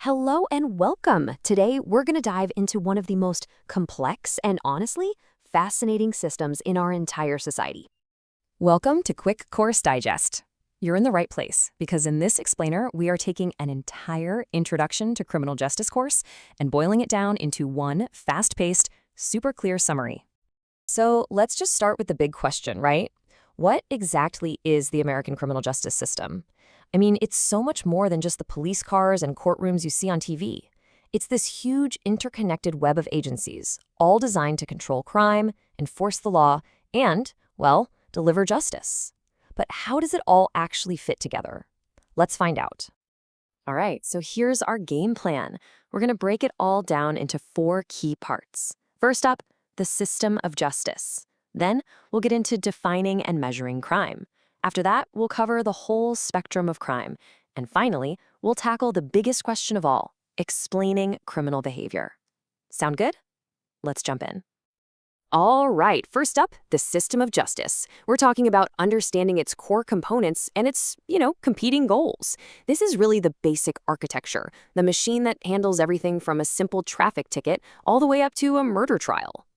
Hello and welcome. Today, we're going to dive into one of the most complex and honestly fascinating systems in our entire society. Welcome to Quick Course Digest. You're in the right place because in this explainer, we are taking an entire Introduction to Criminal Justice course and boiling it down into one fast-paced, super clear summary. So let's just start with the big question, right? What exactly is the American criminal justice system? I mean, it's so much more than just the police cars and courtrooms you see on TV. It's this huge interconnected web of agencies, all designed to control crime, enforce the law, and, well, deliver justice. But how does it all actually fit together? Let's find out. All right, so here's our game plan. We're going to break it all down into 4 key parts. First up, the system of justice. Then we'll get into defining and measuring crime. After that, we'll cover the whole spectrum of crime. And finally, we'll tackle the biggest question of all, explaining criminal behavior. Sound good? Let's jump in. All right, first up, the system of justice. We're talking about understanding its core components and its, competing goals. This is really the basic architecture, the machine that handles everything from a simple traffic ticket all the way up to a murder trial.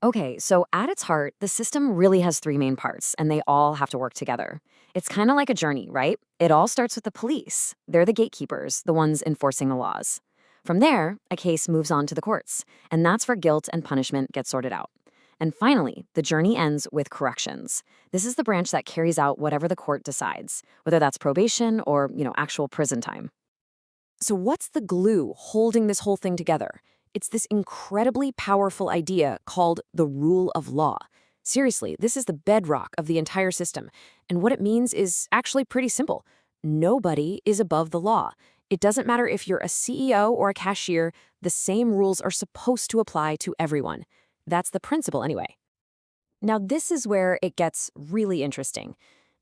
Okay, so at its heart, the system really has 3 main parts, and they all have to work together. It's kind of like a journey, right? It all starts with the police. They're the gatekeepers, the ones enforcing the laws. From there, a case moves on to the courts, and that's where guilt and punishment get sorted out. And finally, the journey ends with corrections. This is the branch that carries out whatever the court decides, whether that's probation or, actual prison time. So what's the glue holding this whole thing together? It's this incredibly powerful idea called the rule of law. Seriously, this is the bedrock of the entire system. And what it means is actually pretty simple. Nobody is above the law. It doesn't matter if you're a CEO or a cashier, the same rules are supposed to apply to everyone. That's the principle anyway. Now, this is where it gets really interesting.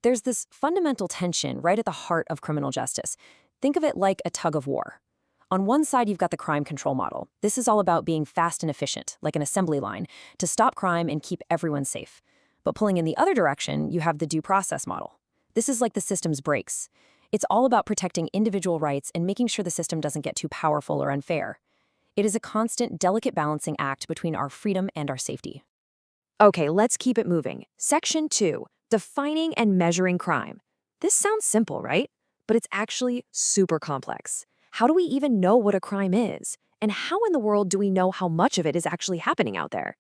There's this fundamental tension right at the heart of criminal justice. Think of it like a tug of war. On one side, you've got the crime control model. This is all about being fast and efficient, like an assembly line, to stop crime and keep everyone safe. But pulling in the other direction, you have the due process model. This is like the system's brakes. It's all about protecting individual rights and making sure the system doesn't get too powerful or unfair. It is a constant, delicate balancing act between our freedom and our safety. Okay, let's keep it moving. Section 2, defining and measuring crime. This sounds simple, right? But it's actually super complex. How do we even know what a crime is? And how in the world do we know how much of it is actually happening out there?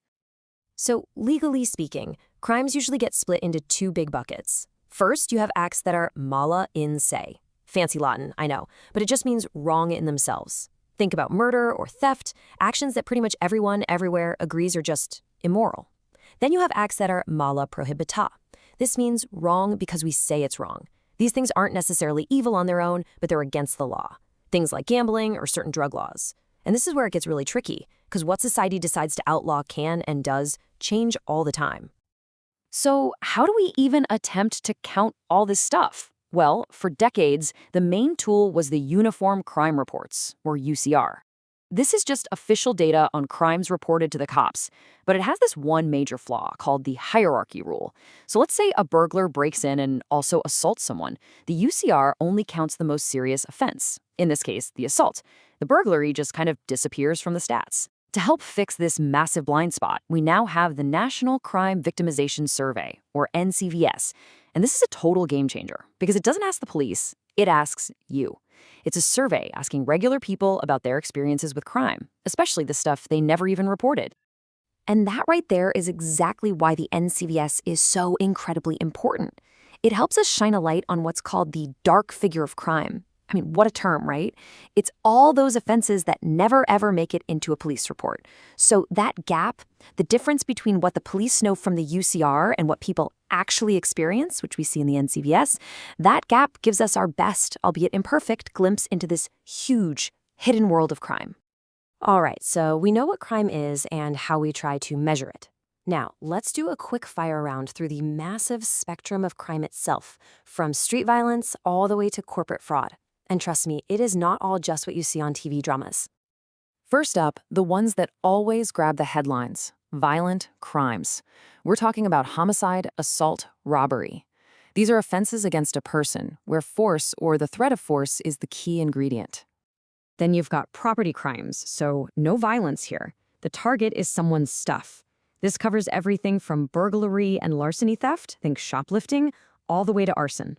So, legally speaking, crimes usually get split into 2 big buckets. First, you have acts that are mala in se. Fancy Latin, I know, but it just means wrong in themselves. Think about murder or theft, actions that pretty much everyone, everywhere agrees are just immoral. Then you have acts that are mala prohibita. This means wrong because we say it's wrong. These things aren't necessarily evil on their own, but they're against the law. Things like gambling or certain drug laws. And this is where it gets really tricky, because what society decides to outlaw can and does change all the time. So how do we even attempt to count all this stuff? Well, for decades, the main tool was the Uniform Crime Reports, or UCR. This is just official data on crimes reported to the cops, but it has this one major flaw called the hierarchy rule. So let's say a burglar breaks in and also assaults someone. The UCR only counts the most serious offense, in this case, the assault. The burglary just kind of disappears from the stats. To help fix this massive blind spot, we now have the National Crime Victimization Survey, or NCVS. And this is a total game changer, because it doesn't ask the police, it asks you. It's a survey asking regular people about their experiences with crime, especially the stuff they never even reported. And that right there is exactly why the NCVS is so incredibly important. It helps us shine a light on what's called the dark figure of crime. I mean, what a term, right? It's all those offenses that never ever make it into a police report. So that gap, the difference between what the police know from the UCR and what people actually experience, which we see in the NCVS, that gap gives us our best, albeit imperfect, glimpse into this huge, hidden world of crime. All right, so we know what crime is and how we try to measure it. Now, let's do a quick fire round through the massive spectrum of crime itself, from street violence all the way to corporate fraud. And trust me, it is not all just what you see on TV dramas. First up, the ones that always grab the headlines, violent crimes. We're talking about homicide, assault, robbery. These are offenses against a person, where force or the threat of force is the key ingredient. Then you've got property crimes, so no violence here. The target is someone's stuff. This covers everything from burglary and larceny theft, think shoplifting, all the way to arson.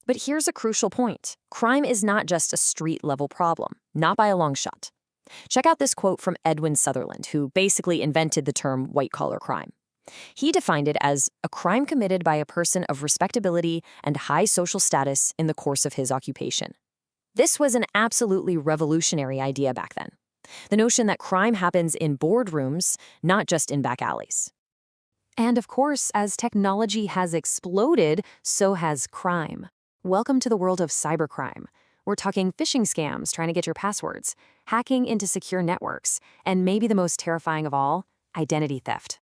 But here's a crucial point. Crime is not just a street-level problem, not by a long shot. Check out this quote from Edwin Sutherland, who basically invented the term white-collar crime. He defined it as a crime committed by a person of respectability and high social status in the course of his occupation. This was an absolutely revolutionary idea back then. The notion that crime happens in boardrooms, not just in back alleys. And of course, as technology has exploded, so has crime. Welcome to the world of cybercrime. We're talking phishing scams trying to get your passwords, hacking into secure networks, and maybe the most terrifying of all, identity theft.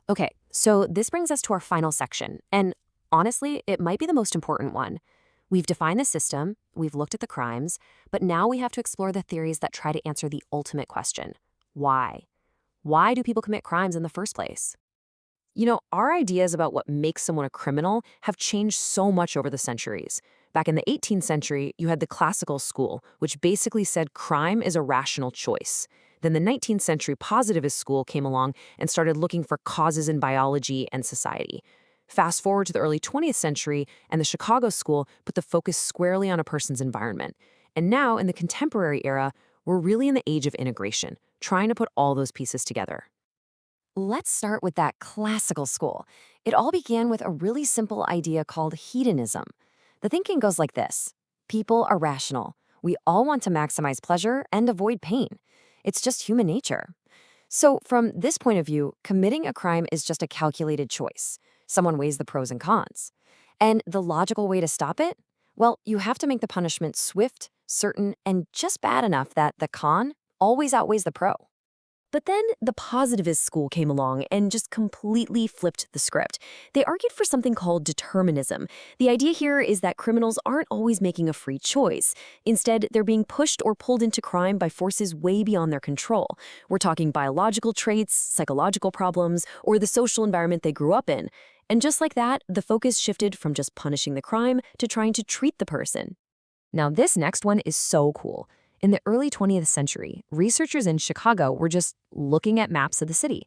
Okay, so this brings us to our final section, and honestly, it might be the most important one. We've defined the system, we've looked at the crimes, but now we have to explore the theories that try to answer the ultimate question. Why? Why do people commit crimes in the first place? You know, our ideas about what makes someone a criminal have changed so much over the centuries. Back in the 18th century, you had the classical school, which basically said crime is a rational choice. Then the 19th century positivist school came along and started looking for causes in biology and society. Fast forward to the early 20th century, and the Chicago school put the focus squarely on a person's environment. And now, in the contemporary era, we're really in the age of integration, trying to put all those pieces together. Let's start with that classical school. It all began with a really simple idea called hedonism. The thinking goes like this. People are rational. We all want to maximize pleasure and avoid pain. It's just human nature. So from this point of view, committing a crime is just a calculated choice. Someone weighs the pros and cons. And the logical way to stop it? Well, you have to make the punishment swift, certain, and just bad enough that the con always outweighs the pro. But then the positivist school came along and just completely flipped the script. They argued for something called determinism. The idea here is that criminals aren't always making a free choice. Instead, they're being pushed or pulled into crime by forces way beyond their control. We're talking biological traits, psychological problems, or the social environment they grew up in. And just like that, the focus shifted from just punishing the crime to trying to treat the person. Now, this next one is so cool. In the early 20th century, researchers in Chicago were just looking at maps of the city,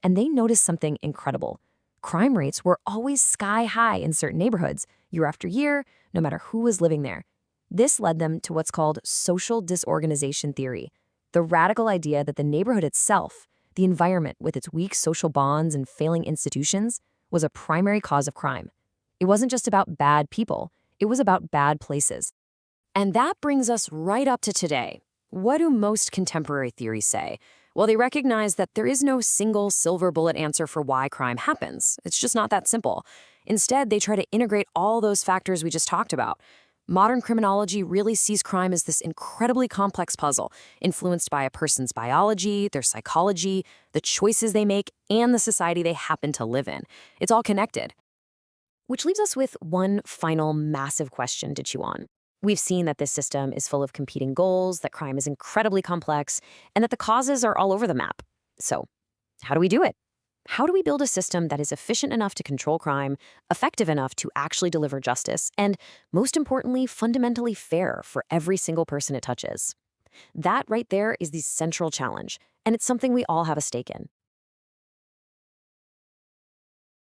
and they noticed something incredible. Crime rates were always sky high in certain neighborhoods, year after year, no matter who was living there. This led them to what's called social disorganization theory, the radical idea that the neighborhood itself, the environment with its weak social bonds and failing institutions, was a primary cause of crime. It wasn't just about bad people, it was about bad places. And that brings us right up to today. What do most contemporary theories say? Well, they recognize that there is no single silver bullet answer for why crime happens. It's just not that simple. Instead, they try to integrate all those factors we just talked about. Modern criminology really sees crime as this incredibly complex puzzle, influenced by a person's biology, their psychology, the choices they make, and the society they happen to live in. It's all connected. Which leaves us with one final massive question to chew on. We've seen that this system is full of competing goals, that crime is incredibly complex, and that the causes are all over the map. So, how do we do it? How do we build a system that is efficient enough to control crime, effective enough to actually deliver justice, and, most importantly, fundamentally fair for every single person it touches? That right there is the central challenge, and it's something we all have a stake in.